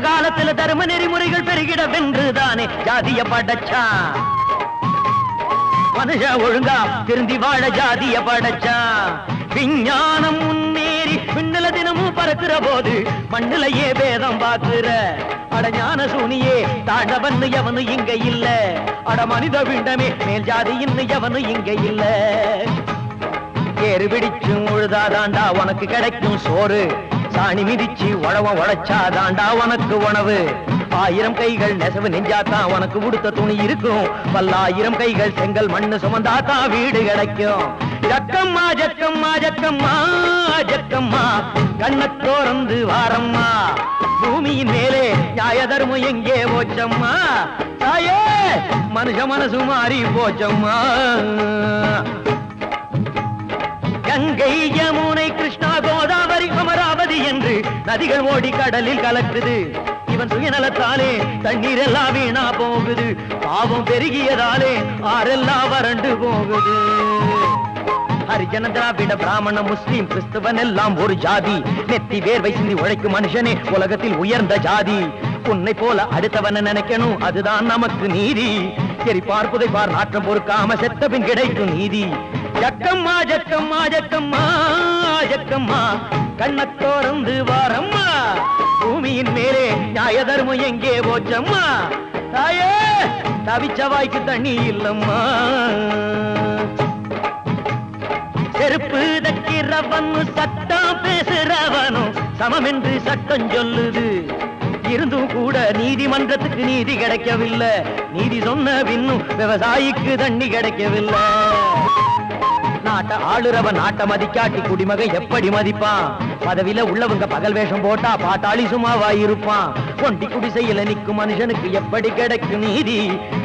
காலத்துல தர்ம நெறிமுறைகள் பெருகிட வென்றுதானே ஜாதிய படைச்சான். மனுஷ ஒழுங்கா திருந்தி வாழ ஜாதிய படைச்சான். விஞ்ஞானம் முன்னேறி விண்ணுல தினமும் பறக்கிற போது மண்ணுலையே பேதம் பாக்குற அடஞான சூனியே தாண்டவன்னு எவனு இங்க இல்ல. அட மனித விண்டமே மேல் ஜாதி இன்னும் எவனு இங்க இல்ல. ஏறு பிடிச்சும் உழுதாதாண்டா உனக்கு கிடைக்கும் சோறு. சாணி மிதிச்சு உழவ உழைச்சாதாண்டா உனக்கு உணவு. 1000 கைகள் நெசவு நெஞ்சாத்தான் உனக்கு உடுத்த துணி இருக்கும். 1000 கைகள் செங்கல் மண்ணு சுமந்தாத்தான் வீடு கிடைக்கும். ஜக்கம்மா ஜக்கம்மா ஜக்கம்மா ஜக்கம்மா கண்ணத்தோரந்து வாரம்மா. பூமியின் மேலே நியாய தர்மம் எங்கே போச்சம்மா. தாயே மனுஷ மனசு மாறி போச்சம்மா. கங்கை யமுனை கிருஷ்ணா கோதாவரி அமராவதி என்று நதிகள் ஓடி கடலில் கலக்குது. இவன் சுயநலத்தாலே தண்ணீர் எல்லாம் வீணா போகுது. பாவம் பெருகியதாலே ஆறெல்லாம் வறண்டு போகுது. ஹரிஜன திராவிட பிராமண முஸ்லீம் கிறிஸ்தவன் எல்லாம் ஒரு ஜாதி. நெத்தி வேர்வை சிந்தி உழைக்கும் மனுஷனே உலகத்தில் உயர்ந்த ஜாதி. உன்னை போல அடுத்தவன நினைக்கணும் அதுதான் நமக்கு நீதி. சரி பார்ப்புதை பார் நாற்றம் பொறுக்காம செத்த பின் கிடைக்கும் நீதி. ஜக்கம்மா ஜக்கம்மா ஜக்கம்மா ஜக்கம்மா கண்ணத்தோரந்து வாரம்மா. பூமியின் மேலே நியாய தர்மம் எங்கே போச்சம்மா. தாயே தவிச்ச வாய்க்கு தண்ணி இல்லம்மா. செருப்பு தக்கிறவனு சட்டம் பேசுறவனும் சமம் என்று சட்டம் சொல்லுது. இருந்தும் கூட நீதிமன்றத்துக்கு நீதி கிடைக்கவில்லை. நீதி சொன்ன பின்னும் விவசாயிக்கு தண்ணி கிடைக்கவில்லை. நாட்டை ஆளுறவன் நாட்டை மதிக்காட்டி குடிமகன் எப்படி மதிப்பான். பதவியில உள்ளவங்க பகல் வேஷம் போட்டா பாட்டாளி சும்மாவா இருப்பான். ஒண்டி குடிசையில நிற்கும் மனுஷனுக்கு எப்படி கிடைக்கும் நீதி.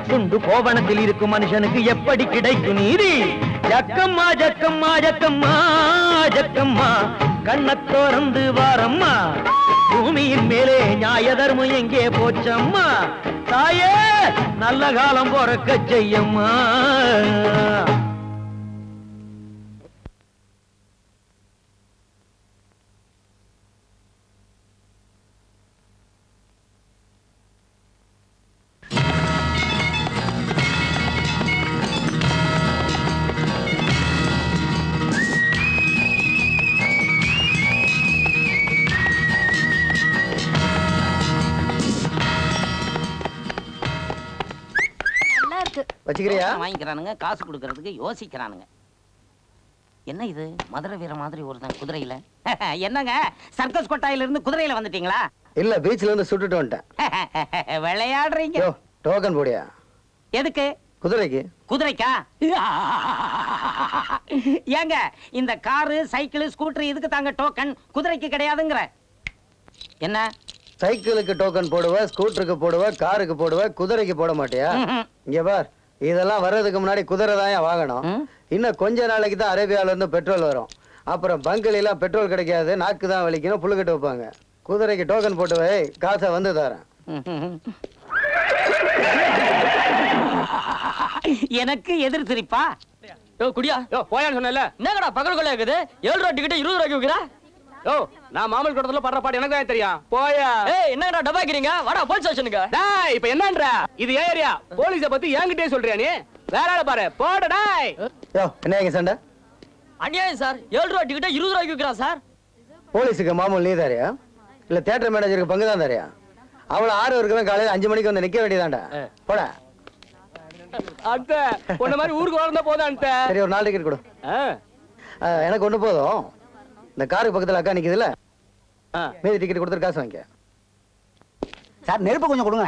சுண்டு கோவணத்தில் இருக்கும் மனுஷனுக்கு எப்படி கிடைக்கும் நீதி. ஜக்கம்மா ஜக்கம்மா ஜக்கம்மா ஜக்கம்மா கண்ணத்தோரந்து வாரம்மா. பூமியின் மேலே நியாய தர்மம் எங்கே போச்சம்மா. தாயே நல்ல காலம் பொறக்க செய்யம்மா. வச்சுக்கிறியா? வாங்கிக்கிறானுங்க, காசு கொடுக்கறதுக்கு யோசிக்கிறானுங்க. என்ன இது மதுரை வீர மாதிரி ஒருத்தன் குதிரையில? என்னங்க சர்க்கஸ் கொட்டாயில இருந்து குதிரையில வந்துட்டீங்களா? இல்ல பீச்ல இருந்து சுட்டுட்டு வந்துட்டேன். விளையாடுறீங்க. டோக்கன் போடியா? எதுக்கு? குதிரைக்கு. குதிரைக்கா? ஏங்க இந்த காரு சைக்கிள் ஸ்கூட்டர் இதுக்கு தாங்க டோக்கன், குதிரைக்கு கிடையாதுங்கிற. என்ன சைக்கிளுக்கு டோக்கன் போடுவ, ஸ்கூட்டருக்கு போடுவ, காருக்கு போடுவ, குதிரைக்கு போட மாட்டியா? இங்க பார், இதெல்லாம் வர்றதுக்கு முன்னாடி குதிரை தான் வாங்கணும். இன்னும் கொஞ்ச நாளைக்கு தான் அரேபியால இருந்து பெட்ரோல் வரும். அப்புறம் பங்கில எல்லாம் பெட்ரோல் கிடைக்காது, நாக்கு தான் வலிக்கணும், புழுக்கட்டு வைப்பாங்க. குதிரைக்கு டோக்கன் போட்டு வை, காசை வந்து தரேன். எனக்கு எதிர் சிரிப்பா? குடியா போயான்னு சொன்னல. என்னங்கடா பகல் கொள்ள இருக்குது? 7 ரூபா டிக்கெட் 20 ரூபாய்க்கு விக்கிறா? ஓ நான் மாமல் கூடத்துல படுற பாட்டு எனக்கு தான் தெரியும். போயா. ஏய் என்னடா டபாக்கிறீங்க? வாடா போலீஸ் ஸ்டேஷனுக்கு. டேய் இப்போ என்னன்ற? இது ஏரியா. போலீஸை பத்தி என்கிட்டயே சொல்றியா நீ? வேற ஆள பாரு. போடா டேய். யோ என்னங்க சண்டை? அநியாயம் சார். 7 ரூபா டிக்கெட் 20 ரூபாய்க்கு விக்கிறா சார். போலீஸுக்கு மாமூல் நீ தாரியா? இல்ல தியேட்டர் மேனேஜருக்கு பங்கு தான் தாரியா? அவள 6 வரைக்கும் காலையில 5 மணிக்கு வந்து நிக்க வேண்டியதாண்டா. போடா. அத்த உன்ன மாதிரி ஊருக்கு வரணும் போதா அத்த. சரி ஒரு 4 டிக்கெட் கொடு. எனக்கு ஒண்ணு போதும். இந்த காருக்கு பக்கத்துல அக்கா நிக்குதுல, மீதி டிக்கெட் கொடுத்துட்டு காசு வாங்கிக்க. சார் நெருப்பு கொஞ்சம் கொடுங்க.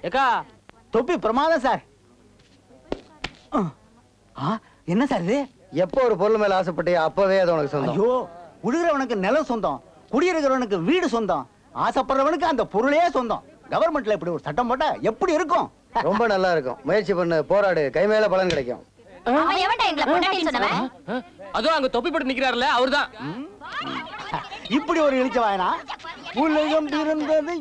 ஏக்கா தொப்பி பிரமாதம் சார். என்ன சார் இது? எப்போ ஒரு பொருள் மேல ஆசைப்பட்டியா அப்பவே அது உனக்கு சொந்தம். ஐயோ, குடிக்கிறவனுக்கு நிலம் சொந்தம், குடியிருக்கிறவனுக்கு வீடு சொந்தம், ஆசைப்படுறவனுக்கு அந்த பொருளே சொந்தம். கவர்மெண்ட்ல இப்படி ஒரு சட்டம் போட்டா எப்படி இருக்கும்? ரொம்ப நல்லா இருக்கும். முயற்சி பண்ணு, போராடு, கை மேல பலன் கிடைக்கும். அதுவும் அங்க தொப்பி போட்டு நிக்கிறாருல அவர்தான். இப்படி ஒரு இழிச்ச வாயனா உலகம் பிறந்தது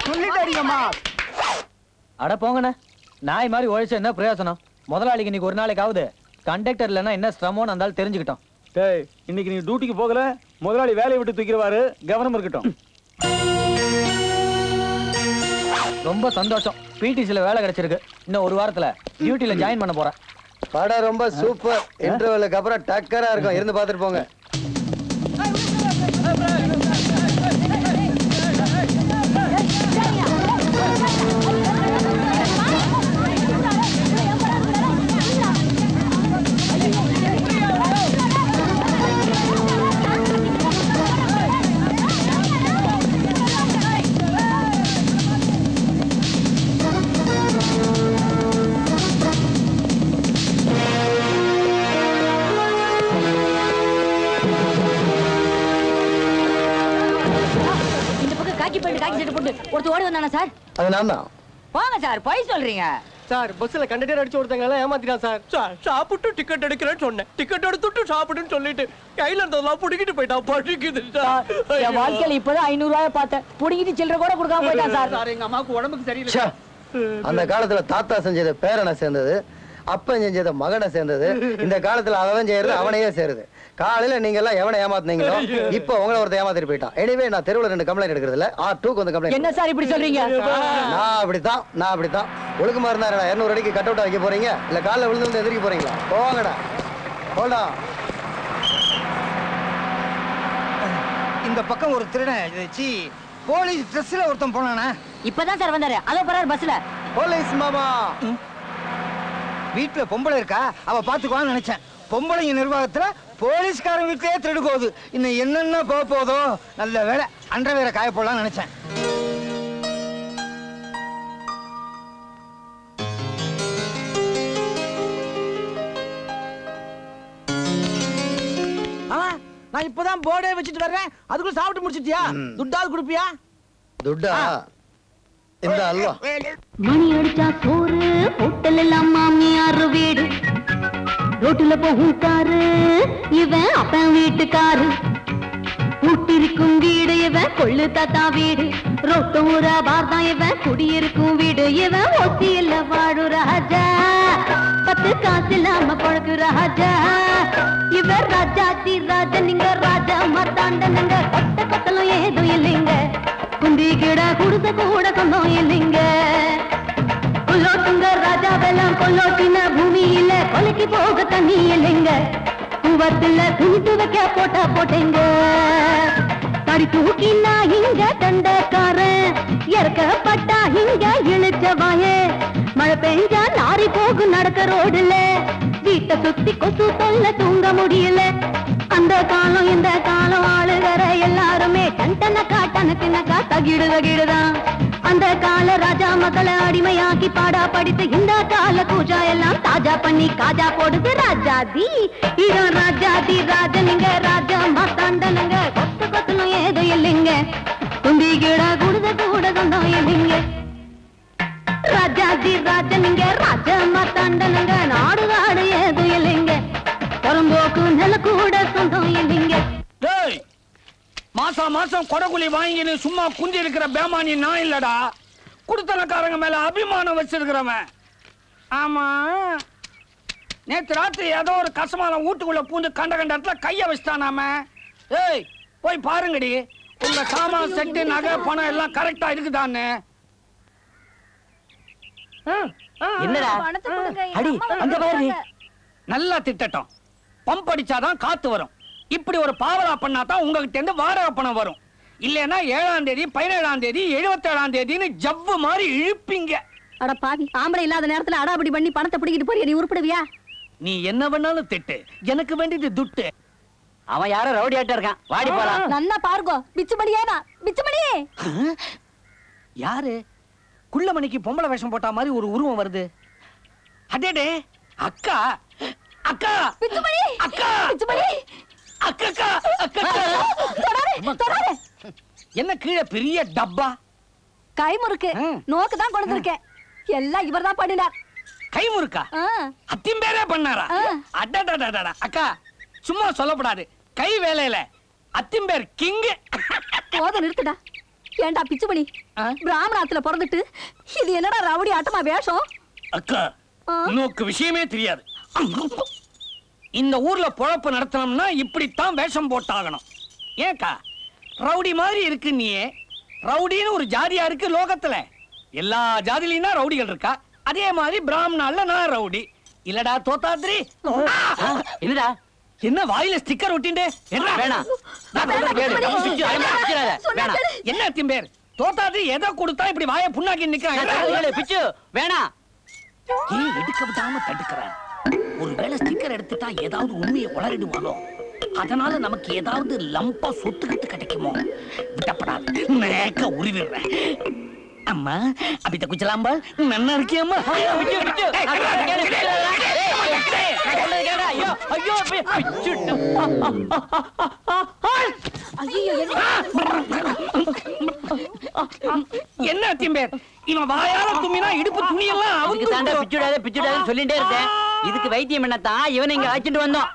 சொல்லிட்டு அடிங்கம்மா. அட போங்கண்ணே, நாய் மாதிரி உழைச்ச என்ன பிரயோசனம்? முதலாளிக்கு இன்னைக்கு ஒரு நாளைக்காவது கண்டக்டர் இல்லைன்னா என்ன சிரமம்னு இருந்தாலும் தெரிஞ்சுக்கிட்டோம். டேய், இன்னைக்கு நீ டியூட்டிக்கு போகல, முதலாளி வேலையை விட்டு தூக்கிடுவாரு, கவனம் இருக்கட்டும். ரொம்ப சந்தோஷம், பிடிசில வேலை கிடைச்சிருக்கு. இன்னும் ஒரு வாரத்துல டியூட்டில ஜாயின் பண்ண போறேன். படம் ரொம்ப சூப்பர். இன்டர்வலுக்கு அப்புறம் டக்கரா இருக்கும், இருந்து பார்த்துட்டு போங்க. ஒருத்தர் ஓடி வந்தானா சார்? அது நான் தான். வாங்க சார், போய் சொல்றீங்க சார். பஸ்ல கண்டக்டர் அடிச்சு ஒருத்தங்க ஏமாத்திட்டான் சார். சார் சாப்பிட்டு டிக்கெட் எடுக்கிறேன்னு சொன்னேன். டிக்கெட் எடுத்துட்டு சாப்பிட்டுன்னு சொல்லிட்டு கையில இருந்ததெல்லாம் புடிக்கிட்டு போயிட்டான். படிக்குது சார். என் வாழ்க்கையில இப்பதான் 500 ரூபாய் பார்த்தேன். புடிங்கிட்டு சில்லற கூட கொடுக்காம போயிட்டான் சார். சார் எங்க அம்மாவுக்கு உடம்புக்கு சரியில்லை. ச்சே, அந்த காலத்துல தாத்தா செஞ்சது பேரனை சேர்ந்தது, அப்பன் செஞ்சது மகனை சேர்ந்தது. இந்த காலத்துல அவன் செய்யறது அவனையே சேருது. காலையில நீங்க எல்லாம் எவனை ஏமாத்துனீங்களோ இப்ப உங்களை ஒருத்த ஏமாத்திட்டு போயிட்டான். எனிவே நான் தெருவுல 2 கம்ப்ளைண்ட் எடுக்கிறது இல்ல, R2க்கு வந்து கம்ப்ளைண்ட். என்ன சார் இப்படி சொல்றீங்க? நான் அப்படித்தான் ஒழுக்கமா இருந்தா 200 அடிக்கு கட் அவுட் வைக்க போறீங்க இல்ல காலைல விழுந்து வந்து எதிர்க்க போறீங்களா? போங்கடா, போடா. இந்த பக்கம் ஒரு திருடன் போலீஸ் ட்ரெஸ்ல ஒருத்தன் போனானா? இப்பதான் சார் வந்தாரு. அதோ போறாரு பஸ்ல. போலீஸ் மாமா. வீட்டுல பொம்பளை இருக்கா, அவ பாத்துக்குவான்னு நினைச்சேன். பொம்பளைங்க நிர்வாகத்துல போலீஸ்காரங்க வீட்லயே திருடு போகுது. இன்னும் என்னென்ன போக போதோ. நல்ல வேலை அண்டர்வேரை காய போடலாம்னு நினைச்சேன். நான் இப்பதான் போர்டே வச்சுட்டு வர்றேன், அதுக்குள்ள சாப்பிட்டு முடிச்சிட்டியா? துட்டாவது குடுப்பியா? துட்டா இந்த அல்வா. மணி அடிச்சா சோறு, ஹோட்டல் எல்லாம் மாமியாரு வீடு, ரோட்டுல போகும் காரு இவன் அப்பன் வீட்டுக்காரு, கூட்டிருக்கும் வீடு இவன் கொள்ளு தாத்தா வீடு, ரோட்டூர பார்தான் இவன் குடியிருக்கும் வீடு, இவன் ஒத்தியில வாழு ராஜா, 10 காசு இல்லாம பழகு ராஜா, இவர் ராஜாதி ராஜா, நீங்க ராஜா மாத்தாண்டனுங்க, கொட்ட கொத்தலும் ஏதும் இல்லைங்க, குந்தி கிட குடுத்த கூட சொந்தம் இல்லைங்க, கொல்லோட்டுங்க ராஜாவெல்லாம் கொல்லோட்டின பூமியில கொலைக்கு போக தண்ணி இல்லைங்க, குவத்துல துணித்து வைக்க போட்டா போட்டேங்க, தடி தூக்கினா இங்க தண்டக்காரன், இறக்கப்பட்டா இங்க இழுச்ச வாயே, மழை பெஞ்சா நாரி போகும் நடக்க ரோடுல, வீட்டை சுத்தி கொசு தொல்ல தூங்க முடியல, அந்த காலம் இந்த காலம் ஆளுகிற எல்லாருமே டன்டனக்கா டனக்குனக்கா தகிடுதான், அந்த கால ராஜா மக்களை அடிமையாக்கி பாடா படித்து இந்த கால பூஜா எல்லாம் தாஜா பண்ணி காஜா போடுது ராஜாதி, இதோ ராஜாதி ராஜனுங்க, ராஜா மாத்தாண்டனுங்க, கொத்து கொத்தனும் ஏதோ இல்லைங்க, குந்தி கிட குடுத கூட சொந்தம் இல்லைங்க, ராஜாதி ராஜனுங்க, ராஜா மாத்தாண்டனுங்க, நாடு காடு ஏதோ இல்லைங்க, புறம்போக்கு நில கூட சொந்தம் இல்லைங்க. மாசம் கொடகுலி வாங்கின்னு சும்மா குந்தி இருக்கிற பேமானி நான் இல்லடா, குடுத்தனக்காரங்க மேல அபிமானம் வச்சிருக்கிறவன். ஆமா, நேத்து ராத்திரி ஏதோ ஒரு கசமான வீட்டுக்குள்ள பூந்து கண்ட இடத்துல கைய வச்சுட்டானாம. ஏய், போய் பாருங்கடி, உங்க சாமான் செட்டு நகை பணம் எல்லாம் கரெக்டா இருக்குதான்னு. என்னடா அடி அங்க பாரு. நல்லா திட்டட்டும், பம்ப் அடிச்சாதான் காத்து வரும். இப்படி ஒரு பாவலா பண்ணாதான் உங்ககிட்ட இருந்து வாடகை பணம் வரும். இல்லன்னா 7ஆம் தேதி 17ஆம் தேதி 77ஆம் தேதின்னு ஜவ்வு மாதிரி இழுப்பீங்க. அட பாவி, ஆம்பளை இல்லாத நேரத்துல அடாபடி பண்ணி பணத்தை பிடிக்கிட்டு போறியா? நீ உருப்படுவியா? நீ என்ன வேணாலும் திட்டு, எனக்கு வேண்டியது துட்டு. அவன் யாரோ ரவுடி ஆட்ட இருக்கான், வாடி போலாம். நன்னா பாருங்கோ, பிச்சுமணியேனா பிச்சுமணி. யாரு குள்ளமணிக்கு பொம்பளை வேஷம் போட்டா மாதிரி ஒரு உருவம் வருது? அடேடே, அக்கா அக்கா பிச்சுமணி, அக்கா பிச்சுமணி, அக்கா அக்கா. தொடாதே. என்ன கீழே பெரிய டப்பா? கைமுறுக்கு நோக்கு தான் கொண்டு இருக்கேன். எல்லாம் இவர்தான் பண்ணினார். கை முறுக்கா? அத்திம்பேரே பண்ணாரா? அடடடடடா. அக்கா சும்மா சொல்லப்படாது, கை வேலையில அத்திம்பேர் கிங். போத நிறுத்துடா. ஏண்டா பிச்சுமணி, பிராமணாத்துல பிறந்துட்டு இது என்னடா ரவுடி ஆட்டமா வேஷம்? அக்கா, உனக்கு விஷயமே தெரியாது. இந்த ஊர்ல பொழப்பு நடத்தணும்னா இப்படித்தான் வேஷம் போட்டாகணும். ஏக்கா ரவுடி மாதிரி இருக்கு நீயே. ரவுடின்னு ஒரு ஜாதியா இருக்கு லோகத்துல. எல்லா ஜாதியிலும் தான் ரவுடிகள் இருக்கா. அதே மாதிரி பிராமணால நான் ரவுடி இல்லடா தோத்தாத்ரி. என்னடா என்ன வாயில ஸ்டிக்கர் ஒட்டிண்டே? வேணாம் என்ன திம்பேர் தோத்தாத்ரி எதை கொடுத்தா இப்படி வாயை புண்ணாக்கி நிக்கிறாங்க? பிச்சு வேணாம். ஏன் எடுக்க விடாம தடுக்கிறான்? ஒருவேளை ஸ்டிக்கர் எடுத்துட்டா ஏதாவது உண்மையை உளறிடுவானோ? அதனால நமக்கு ஏதாவது லம்பா சொத்துக்கிட்டு கிடைக்குமோ? விட்டப்படாது, மேக்க உருவிடுறேன். அம்மா அபித்த குச்சலாம்பா நன்னா இருக்கியம்மா? என்ன திம்பேர் இவன் வாயால தும்மினா இடுப்பு துணியெல்லாம் அவங்க தாண்டா பிச்சுடாத பிச்சுடாதன்னு சொல்லிட்டே இருக்கேன். இதுக்கு வைத்தியம் என்னத்தான் இவனை இங்க அழைச்சிட்டு வந்தோம்.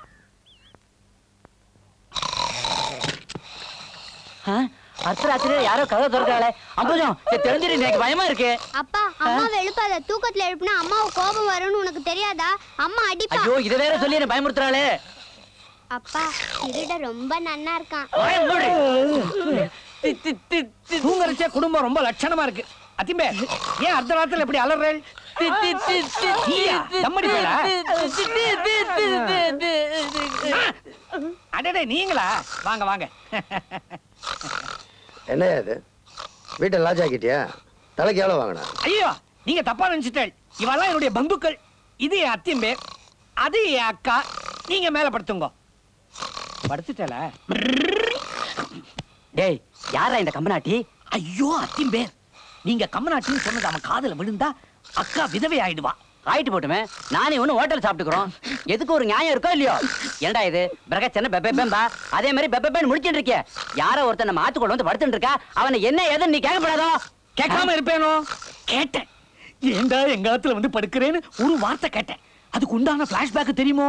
அர்த்தராத்திரியில யாரோ கதை திறக்காளே. அம்புஜம் தெரிஞ்சிரு, எனக்கு பயமா இருக்கு. அப்பா அம்மாவை எழுப்பாத. தூக்கத்துல எழுப்புனா அம்மாவுக்கு கோபம் வரும்னு உனக்கு தெரியாதா? அம்மா அடிப்பா. ஐயோ இத வேற சொல்லி என்ன பயமுறுத்துறாளே. அப்பா திருட ரொம்ப நன்னா இருக்கான். தூங்கறச்சே குடும்பம் ரொம்ப லட்சணமா இருக்கு. அத்திம்பே ஏன் அர்த்தராத்திரில இப்படி அலறேள்? அடடே நீங்களா? வாங்க வாங்க. என்ன இது வீட்டை லாஜ் ஆக்கிட்டியா? தலைக்கு எவ்வளவு வாங்கினா? ஐயோ நீங்க தப்பா நினைச்சிட்டேள். இவெல்லாம் என்னுடைய பந்துக்கள். இது என் அத்தியம்பே, அது என் அக்கா. நீங்க மேல படுத்துங்க. படுத்துட்டல. டேய் யாரா இந்த கம்பனாட்டி? ஐயோ அத்தியம்பே, நீங்க கம்பனாட்டின்னு சொன்னது அவன் காதுல விழுந்தா அக்கா விதவை ஆயிடுவா. ஆயிட்டு போட்டுமே, நானே ஒண்ணு ஹோட்டல் சாப்பிட்டுக்கிறோம். எதுக்கு ஒரு நியாயம் இருக்கோ இல்லையோ? ஏண்டா இது பிரகச்சன பெப்பேம்பா அதே மாதிரி பெப்பேன்னு முடிச்சுட்டு இருக்கிய. யாரோ ஒருத்தன் நம்ம ஆத்துக்குள்ள வந்து படுத்துட்டு இருக்கா. அவனை என்ன ஏதுன்னு நீ கேட்கப்படாதோ? கேட்காம இருப்பேனோ? கேட்டேன். ஏண்டா எங்க ஆத்துல வந்து படுக்கிறேன்னு ஒரு வார்த்தை கேட்டேன். அதுக்கு உண்டான பிளாஷ்பேக் தெரியுமோ?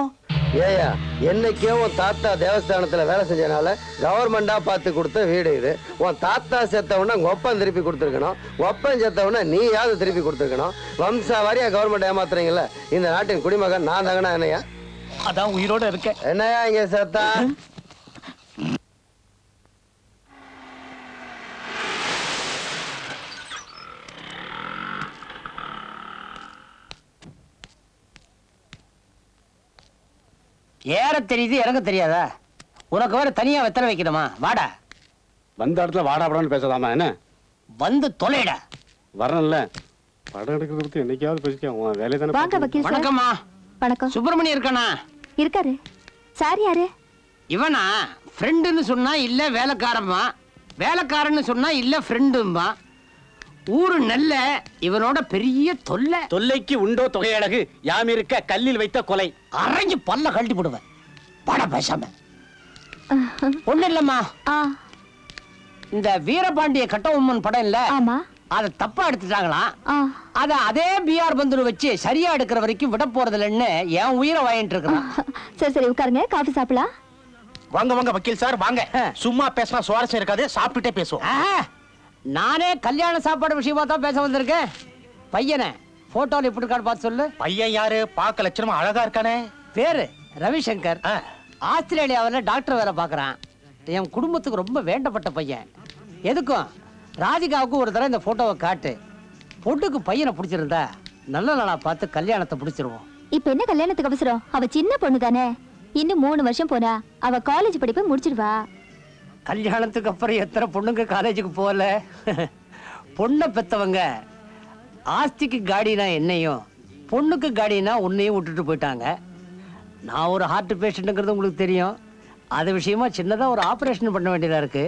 ஏயா என்னைக்கே உன் தாத்தா தேவஸ்தானத்துல வேலை செஞ்சனால கவர்மெண்டா பார்த்து கொடுத்த வீடு இது. உன் தாத்தா செத்தவனா உங்க ஒப்பன் திருப்பி கொடுத்துருக்கணும். ஒப்பன் செத்தவனா நீயாவது திருப்பி கொடுத்துருக்கணும். வம்சா வாரியா கவர்மெண்ட் ஏமாத்துறீங்கல்ல. இந்த நாட்டின் குடிமகன் நான் தாங்கனா என்னையா? அதான் உயிரோட இருக்க. என்னையா இங்க செத்தா? ஏற தெரியுது இறங்க தெரியாதா? உனக்கு வேற தனியா வெத்தலை வைக்கணுமா? வாடா. வந்த இடத்துல வாடாப்படான்னு பேசலாமா? என்ன வந்து தொலைடா. வரல படம் எடுக்கிறத பத்தி என்னைக்காவது பேசிக்க. வேலையை தானே. வாங்க வக்கீல் சார். வணக்கம்மா. வணக்கம். சுப்பிரமணியம் இருக்கானா? இருக்காரு. சார் யாரு? இவனா ஃப்ரெண்டுன்னு சொன்னா இல்ல வேலைக்காரம்மா, வேலைக்காரன்னு சொன்னா இல்ல ஃப்ரெண்டுமா. ஊரு நல்ல இவனோட பெரிய தொல்லை. தொல்லைக்கு உண்டோ தொகையழகு? யாம் இருக்க கல்லில் வைத்த கொலை. அரைஞ்சு பல்ல கழட்டி போடுவேன். பட பேசாம. ஒண்ணு இல்லம்மா, இந்த வீரபாண்டிய கட்டபொம்மன் படம் இல்ல, ஆமா, அத தப்பா எடுத்துட்டாங்களாம். அத அதே பிஆர் பந்துல வச்சு சரியா எடுக்கிற வரைக்கும் விட போறது இல்லைன்னு என் உயிரை வாங்கிட்டு இருக்கிறான். சரி சரி உட்காருங்க, காஃபி சாப்பிடலாம். வாங்க வாங்க வக்கீல் சார் வாங்க. சும்மா பேசினா சுவாரஸ்யம் இருக்காது, சாப்பிட்டுட்டே பேசுவோம். நானே கல்யாண சாப்பாடு விஷயமா தான் பேச வந்திருக்கேன். பையனை போட்டோல எப்படி இருக்கான்னு பார்த்து சொல்லு. பையன் யாரு? பார்க்க லட்சணமா அழகா இருக்கானே. பேரு ரவிசங்கர். ஆஸ்திரேலியாவில் டாக்டர் வேலை பார்க்கறான். என் குடும்பத்துக்கு ரொம்ப வேண்டப்பட்ட பையன். எதுக்கும் ராதிகாவுக்கு ஒரு தடவை இந்த போட்டோவை காட்டு. பொண்ணுக்கு பையனை பிடிச்சிருந்தா நல்ல நாளா பார்த்து கல்யாணத்தை பிடிச்சிருவோம். இப்ப என்ன கல்யாணத்துக்கு அவசரம்? அவ சின்ன பொண்ணு தானே. இன்னும் 3 வருஷம் போனா அவ காலேஜ் படிப்பை முடிச்சிடுவா. கல்யாணத்துக்கு அப்புறம் எத்தனை பொண்ணுங்க காலேஜுக்கு போகல. பொண்ணை பெத்தவங்க ஆஸ்திக்கு காடினா என்னையும் பொண்ணுக்கு காடினா உன்னையும் விட்டுட்டு போயிட்டாங்க. நான் ஒரு ஹார்ட் பேஷண்ட்டுங்கிறது உங்களுக்கு தெரியும். அது விஷயமா சின்னதாக ஒரு ஆப்ரேஷன் பண்ண வேண்டியதாக இருக்கு.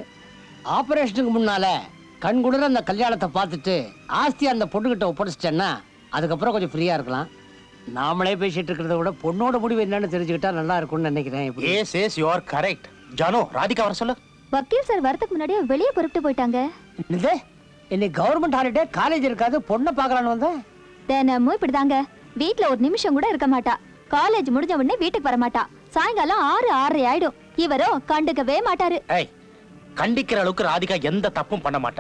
ஆப்ரேஷனுக்கு முன்னால கண்குளிர அந்த கல்யாணத்தை பார்த்துட்டு ஆஸ்தி அந்த பொண்ணுகிட்ட ஒப்படைச்சிட்டேன்னா அதுக்கப்புறம் கொஞ்சம் ஃப்ரீயா இருக்கலாம். நாமளே பேசிட்டு இருக்கிறத விட பொண்ணோட முடிவு என்னன்னு தெரிஞ்சுக்கிட்டா நல்லா இருக்கும்னு நினைக்கிறேன். Yes yes you are correct. Janu, Radhika வர சொல்லு. வக்கீல் சார் வரதுக்கு முன்னாடியே வெளியே புறப்பட்டு போயிட்டாங்க. இது இன்னைக்கு கவர்மெண்ட் ஹாலிடே, காலேஜ் இருக்காது, பொண்ணை பார்க்கலான்னு வந்தேன். தினமும் இப்படிதாங்க. வீட்டுல ஒரு நிமிஷம் கூட இருக்க மாட்டா. காலேஜ் முடிஞ்ச உடனே வீட்டுக்கு வர மாட்டா. சாயங்காலம் 6:30 ஆயிடும். இவரோ கண்டுக்கவே மாட்டாரு. கண்டிக்கிற அளவுக்கு ராதிகா எந்த தப்பும் பண்ண மாட்டா.